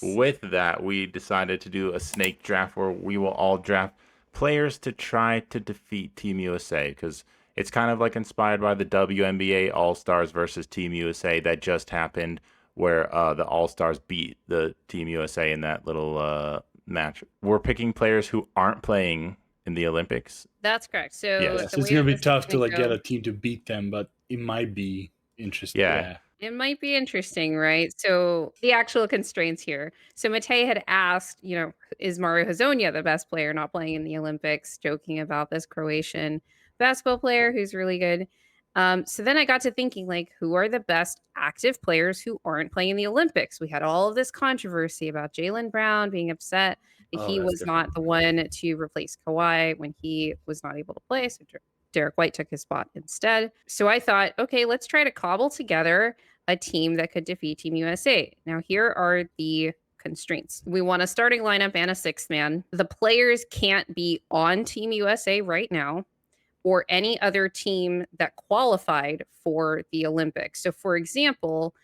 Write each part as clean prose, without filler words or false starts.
with that, we decided to do a snake draft where we will all draft players to try to defeat Team USA because it's kind of like inspired by the WNBA All Stars versus Team USA that just happened, where the All Stars beat the Team USA in that little match. We're picking players who aren't playing in the Olympics. That's correct. So Yes. Yeah, the so it's way gonna that be this is tough to gonna like get go, a team to beat them, but it might be interesting. Yeah. Yeah. it might be interesting, right? So the actual constraints here. So Matei had asked, is Mario Hazonia the best player not playing in the Olympics? Joking about this Croatian basketball player who's really good. So then I got to thinking, like, who are the best active players who aren't playing in the Olympics? We had all of this controversy about Jaylen Brown being upset that Oh, he that's was not different. the one to replace Kawhi when he was not able to play. So Derek White took his spot instead. So I thought, okay, let's try to cobble together a team that could defeat Team USA. Now, here are the constraints. We want a starting lineup and a sixth man. The players can't be on Team USA right now or any other team that qualified for the Olympics. So, for example,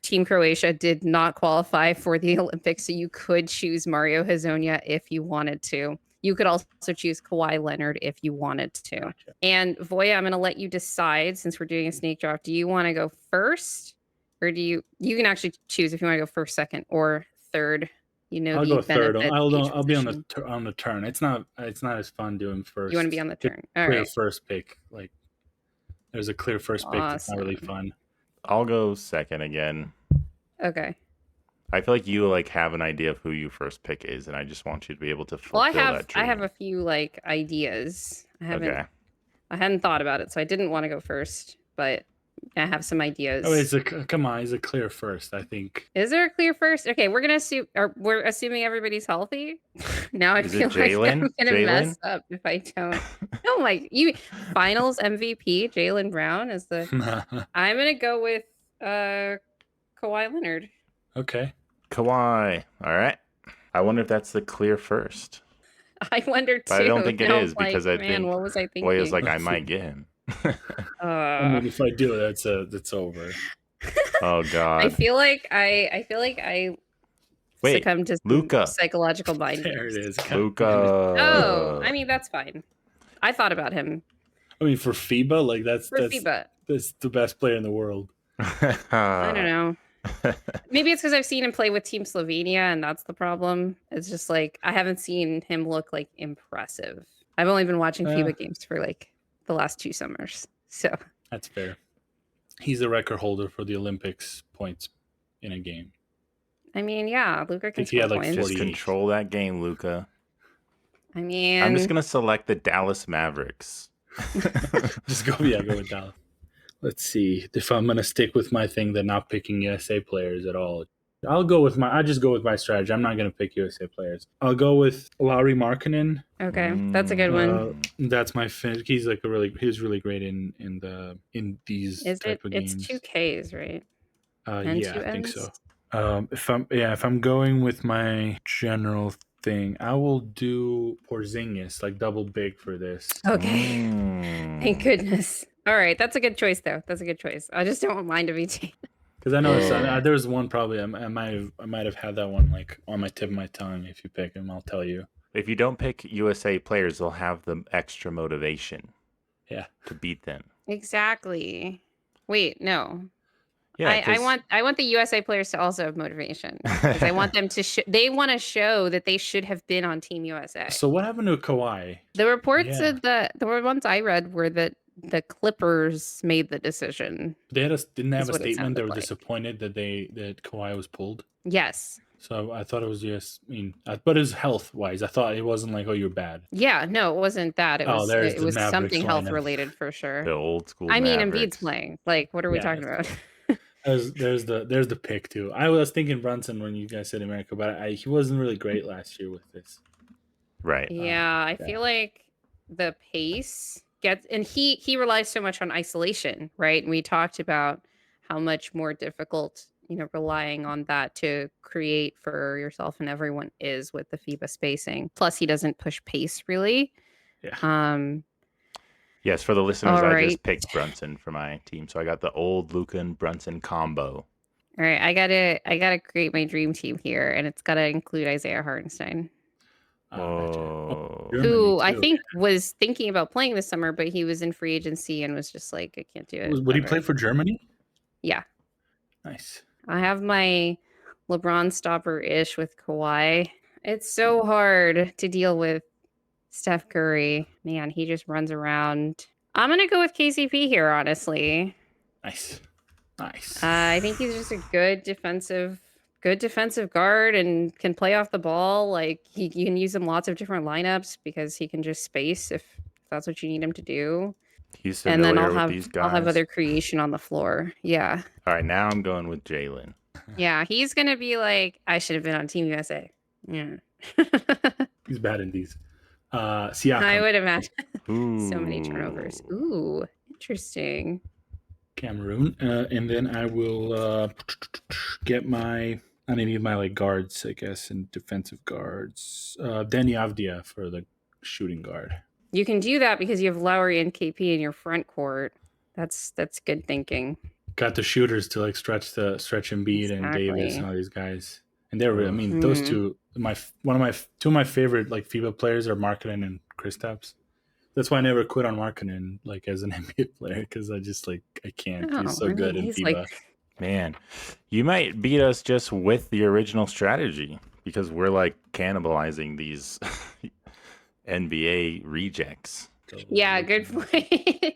Team Croatia did not qualify for the Olympics, so you could choose Mario Hazonia if you wanted to. You could also choose Kawhi Leonard if you wanted to. Gotcha. And Voya, I'm going to let you decide since we're doing a snake draft. Do you want to go first, or do you can actually choose if you want to go first, second, or third? I'll The go third. benefit of each I'll be on position. the turn. It's not as fun doing first. You want to be on the turn. All Clear right. first pick. Like there's a clear first pick that's not really Awesome. fun. I'll go second again. Okay. I feel like you like have an idea of who your first pick is, and I just want you to be able to fulfill that dream. I have a few like ideas. I Okay. hadn't thought about it, so I didn't want to go first, but I have some ideas. Oh, come on, it's a clear first, I think. Is there a clear first? Okay, we're assuming everybody's healthy. Now I Is feel it like Jaylen? I'm gonna mess up if I don't. Oh my! You Finals MVP Jaylen Brown is the. I'm gonna go with Kawhi Leonard. Okay. Kawhi. All right. I wonder if that's the clear first. I wonder too. But I don't think it I is was like, because I man, think what was I thinking? Voya's like, I might get him. I mean, if I do, that's over. Oh God. I feel like I succumbed to some Luka. psychological mind There games. it is. Luka. Oh, I mean that's fine. I thought about him I mean, for FIBA, like that's FIBA. that's the best player in the world. I don't know. Maybe it's because I've seen him play with Team Slovenia, and that's the problem. It's just like I haven't seen him look like impressive. I've only been watching FIBA games for like the last 2 summers, so that's fair. He's the record holder for the Olympics points in a game. I mean, yeah, Luka can score like points. Just control that game, Luka. I mean, I'm just gonna select the Dallas Mavericks. Just go with Dallas. Let's see if I'm gonna stick with my thing, that not picking USA players at all. I just go with my strategy. I'm not gonna pick USA players. I'll go with Lauri Markkanen. Okay, that's a good one. That's my fan. He's like he's really great in these type of games. It's 2 Ks, right? Yeah, I think so. If I'm going with my general thing, I will do Porzingis, like double big for this. Okay. Thank goodness. All right, that's a good choice though. That's a good choice. I just don't mind VT. Because I know there was one probably I might have had that one like on my tip of my tongue. If you pick him, I'll tell you. If you don't pick USA players, they'll have the extra motivation. Yeah. To beat them. Exactly. Wait, no. Yeah, I want the USA players to also have motivation because I want them to they want to show that they should have been on Team USA. So what happened to Kawhi? The reports said that the ones I read were that the Clippers made the decision. Didn't they have a statement? They were disappointed that Kawhi was pulled. Yes. So I thought it was just, but it was health wise. I thought it wasn't like, oh, you're bad. Yeah, no, it wasn't that. It was something health related for sure. The old school. I mean, Embiid's playing. Like, what are we talking about? There's the pick too. I was thinking Brunson when you guys said America, but he wasn't really great last year with this. Right. Yeah, I feel like the pace gets, and he relies so much on isolation, right? And we talked about how much more difficult, relying on that to create for yourself and everyone is with the FIBA spacing. Plus, he doesn't push pace really. Yeah. Yes, for the listeners, I just picked Brunson for my team. So I got the old Luka and Brunson combo. All right, I gotta create my dream team here, and it's gotta include Isaiah Hartenstein, Gotcha. Whoa. Germany, who I too. think was thinking about playing this summer, but he was in free agency and was just like, I can't do it. Would he ever play for Germany? Yeah. Nice. I have my LeBron stopper-ish with Kawhi. It's so hard to deal with Steph Curry. Man, he just runs around. I'm gonna go with KCP here, honestly. Nice. Nice. I think he's just a good defensive guard and can play off the ball. Like you can use him lots of different lineups because he can just space if that's what you need him to do. He's And then familiar with these I'll have guys. other creation on the floor. Yeah. All right, now I'm going with Jalen. Yeah, he's gonna be like, I should have been on Team USA. Yeah. He's bad in these. I Siakam, would imagine Ooh. so many turnovers. Ooh, interesting. Cameroon, and then I will get my. I need my like guards, I guess, and defensive guards. Danny Avdia for the shooting guard. You can do that because you have Lowry and KP in your front court. That's good thinking. Got the shooters to like stretch Embiid and Davis and all these guys, and they're really. I mean, those two. Two of my favorite like FIBA players are Markkanen and Kristaps. That's why I never quit on Markkanen like as an NBA player because I just like I can't. He's so good in FIBA. Like... Man, you might beat us just with the original strategy because we're like cannibalizing these NBA rejects. Yeah, good point.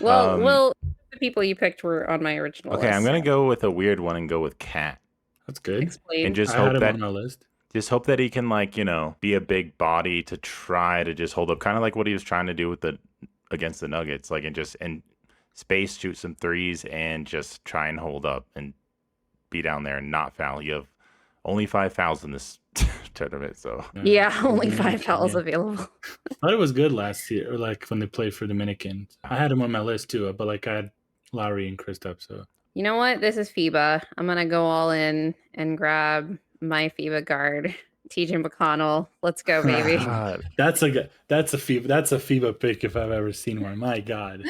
well, the people you picked were on my original list. Okay, I'm gonna go with a weird one and go with Cat. That's good. Explain. And just I hope had him that on my list. just hope that he can like, be a big body to try to just hold up, kind of like what he was trying to do with against the Nuggets, like and space shoot some threes and just try and hold up and be down there and not foul. You have only 5 fouls in this tournament, so yeah, only 5 fouls available. I thought it was good last year, or like when they played for Dominican. I had him on my list too, but like I had Lowry and Kristaps. So you know what? This is FIBA. I'm gonna go all in and grab my FIBA guard, TJ McConnell. Let's go, baby. That's a FIBA pick if I've ever seen one. My God,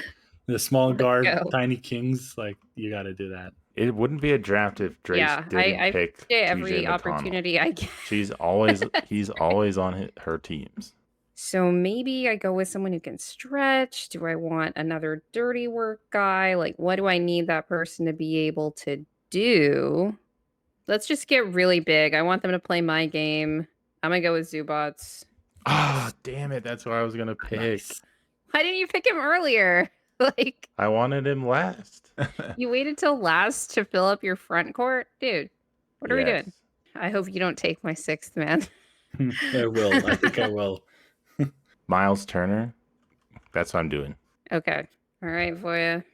the small guard, tiny kings, like you got to do that. It wouldn't be a draft if Drace didn't pick every TJ opportunity McConnell. I get. He's always on her teams. So maybe I go with someone who can stretch. Do I want another dirty work guy? Like, what do I need that person to be able to do? Let's just get really big. I want them to play my game. I'm going to go with Zubats. Oh, damn it. That's what I was going to pick. Nice. Why didn't you pick him earlier? Like, I wanted him last. You waited till last to fill up your front court? Dude, what are we doing? I hope you don't take my 6th man. I will. I think I will. Miles Turner. That's what I'm doing. Okay. All right, Voja.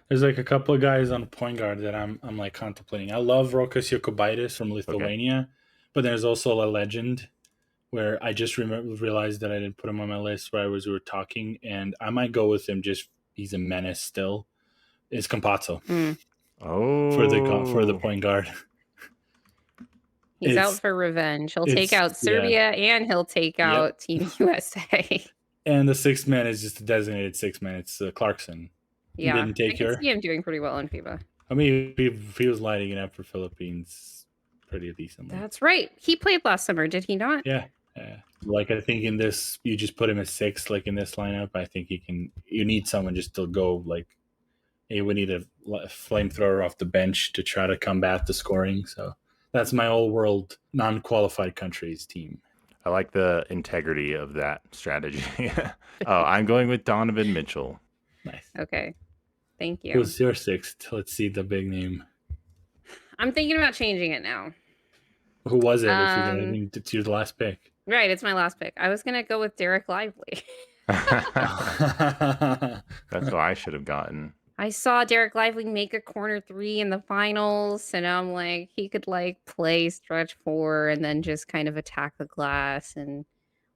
There's like a couple of guys on point guard that I'm like contemplating. I love Rokas Jokubaitis from Lithuania, but there's also a legend where I just realized that I didn't put him on my list we were talking, and I might go with him. Just he's a menace still. Is Campazzo. Oh, for the point guard. He's out for revenge. He'll take out Serbia and he'll take out Team USA. And the 6th man is just a designated 6th man. It's Clarkson. Yeah, didn't take I can see him doing pretty well in FIBA. I mean, he was lighting it up for Philippines pretty decently. That's right. He played last summer, did he not? Yeah. Like I think in this, you just put him at 6, like in this lineup. I think you need someone just to go like, hey, we need a flamethrower off the bench to try to combat the scoring. So that's my all-world non-qualified countries team. I like the integrity of that strategy. I'm going with Donovan Mitchell. Nice. Okay. Thank you. Who's your 6th? Let's see the big name. I'm thinking about changing it now. Who was it? It's your last pick. Right, it's my last pick. I was going to go with Derek Lively. That's what I should have gotten. I saw Derek Lively make a corner 3 in the finals, and I'm like, he could like play stretch 4 and then just kind of attack the glass and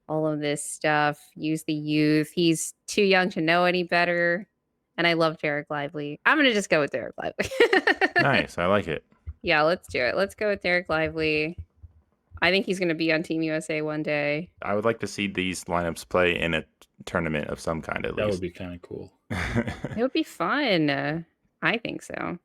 all of this stuff. Use the youth. He's too young to know any better, and I love Derek Lively. I'm gonna just go with Derek Lively. Nice, I like it. Yeah, let's do it. Let's go with Derek Lively. I think he's gonna be on Team USA one day. I would like to see these lineups play in a tournament of some kind, at least. That would be kind of cool. It would be fun. I think so.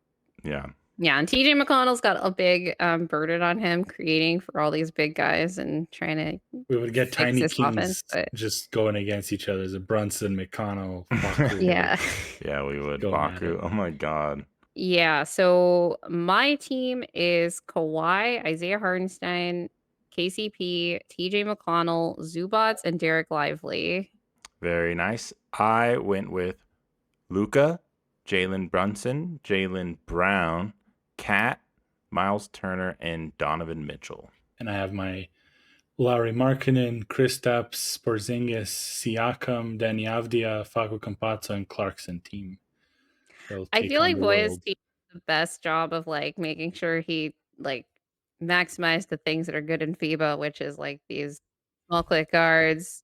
Yeah. Yeah, and TJ McConnell's got a big burden on him creating for all these big guys and trying to We would get fix tiny this offense. kings But just going against each other. The Brunson, McConnell, Baku. yeah. Yeah, we would. Going at Baku. it. Oh my God. Yeah, so my team is Kawhi, Isaiah Hardenstein, KCP, TJ McConnell, Zubats, and Derek Lively. Very nice. I went with Luca, Jalen Brunson, Jalen Brown, Cat, Miles Turner, and Donovan Mitchell. And I have my Lauri Markkanen, Kristaps, Porzingis, Siakam, Danny Avdia, Facu Campazzo, and Clarkson team. They'll I take feel on like the Voya's world. team does the best job of like making sure he like maximized the things that are good in FIBA, which is like these small click guards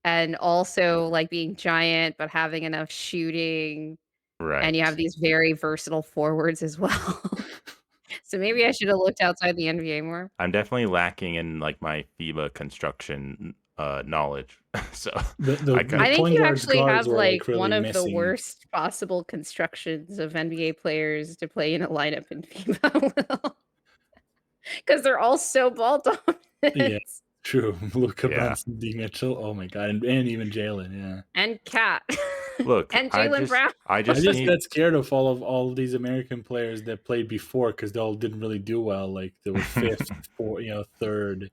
and also like being giant but having enough shooting. And you have Right. these very versatile forwards as well. So maybe I should have looked outside the NBA more. I'm definitely lacking in like my FIBA construction knowledge. So The I I think point you guards actually have were like really one of the missing. worst possible constructions of NBA players to play in a lineup in FIBA. Because they're all so ball dominant. Yeah, true. Luka Yeah. Brunson, D. Mitchell. Oh my God, and even Jalen. Yeah. And Cat. Look, and I Jalen Brown. I just just need got scared of all of these American players that played before because they all didn't really do well. Like they were fifth, third.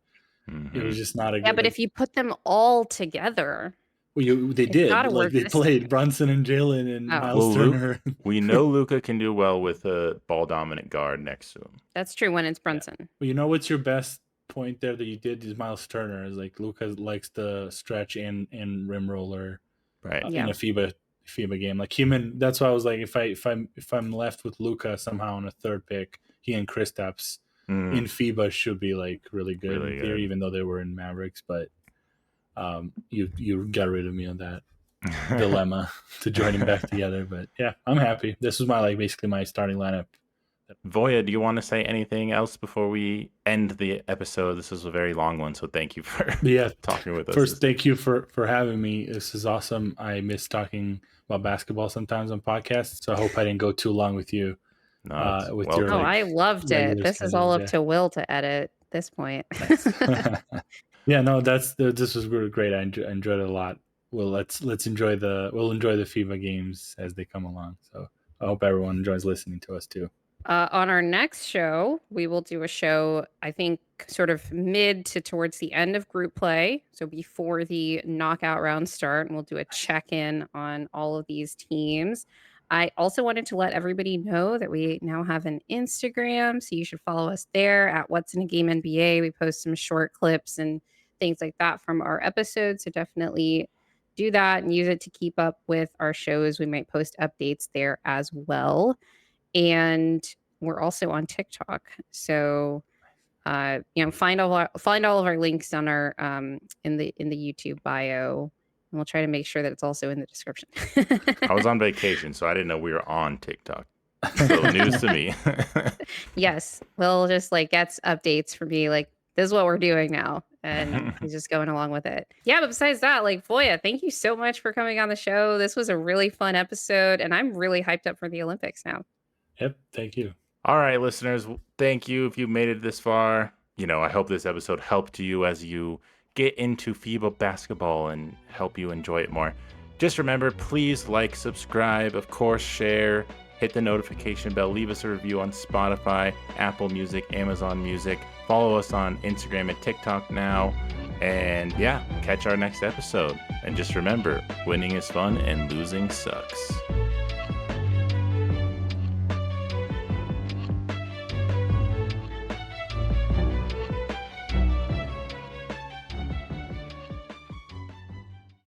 It was just not a Yeah, good. but if you put them all together, they it's did gotta like work they this played time. Brunson and Jalen and Oh. Miles Well, Turner. we know Luca can do well with a ball dominant guard next to him. That's true when it's Brunson. Well, you know what's your best point there that you did is Miles Turner. Is like Luka likes the stretch and rim roller Right. Yeah. in a FIBA game. Like human. That's why I was like, if I'm left with Luka somehow on a third pick, he and Kristaps in FIBA should be like really good Really in theory, good. even though they were in Mavericks. But you got rid of me on that dilemma to join him back together. But yeah, I'm happy. This was my basically my starting lineup. Voya, do you want to say anything else before we end the episode? This is a very long one, so thank you for talking with us. First, thank you for having me. This is awesome. I miss talking about basketball sometimes on podcasts, so I hope I didn't go too long with you. With welcome. your I loved it. regular This is all schedules, up to Will to edit at this point. Yeah, no, this was great. I enjoyed it a lot. Well, we'll enjoy the FIBA games as they come along. So I hope everyone enjoys listening to us too. On our next show, we will do a show, I think, sort of mid to towards the end of group play. So before the knockout rounds start, and we'll do a check-in on all of these teams. I also wanted to let everybody know that we now have an Instagram, so you should follow us there at What's in a Game NBA. We post some short clips and things like that from our episodes, so definitely do that and use it to keep up with our shows. We might post updates there as well. And we're also on TikTok. So find all of our links on our in the YouTube bio. And we'll try to make sure that it's also in the description. I was on vacation, so I didn't know we were on TikTok. So news to me. Yes. We'll just get updates from me this is what we're doing now. And he's just going along with it. Yeah, but besides that, Voya, thank you so much for coming on the show. This was a really fun episode, and I'm really hyped up for the Olympics now. Yep, thank you. All right, listeners, thank you if you made it this far. I hope this episode helped you as you get into FIBA basketball and help you enjoy it more. Just remember, please subscribe, of course, share, hit the notification bell, leave us a review on Spotify, Apple Music, Amazon Music. Follow us on Instagram and TikTok now. And yeah, catch our next episode. And just remember, winning is fun and losing sucks.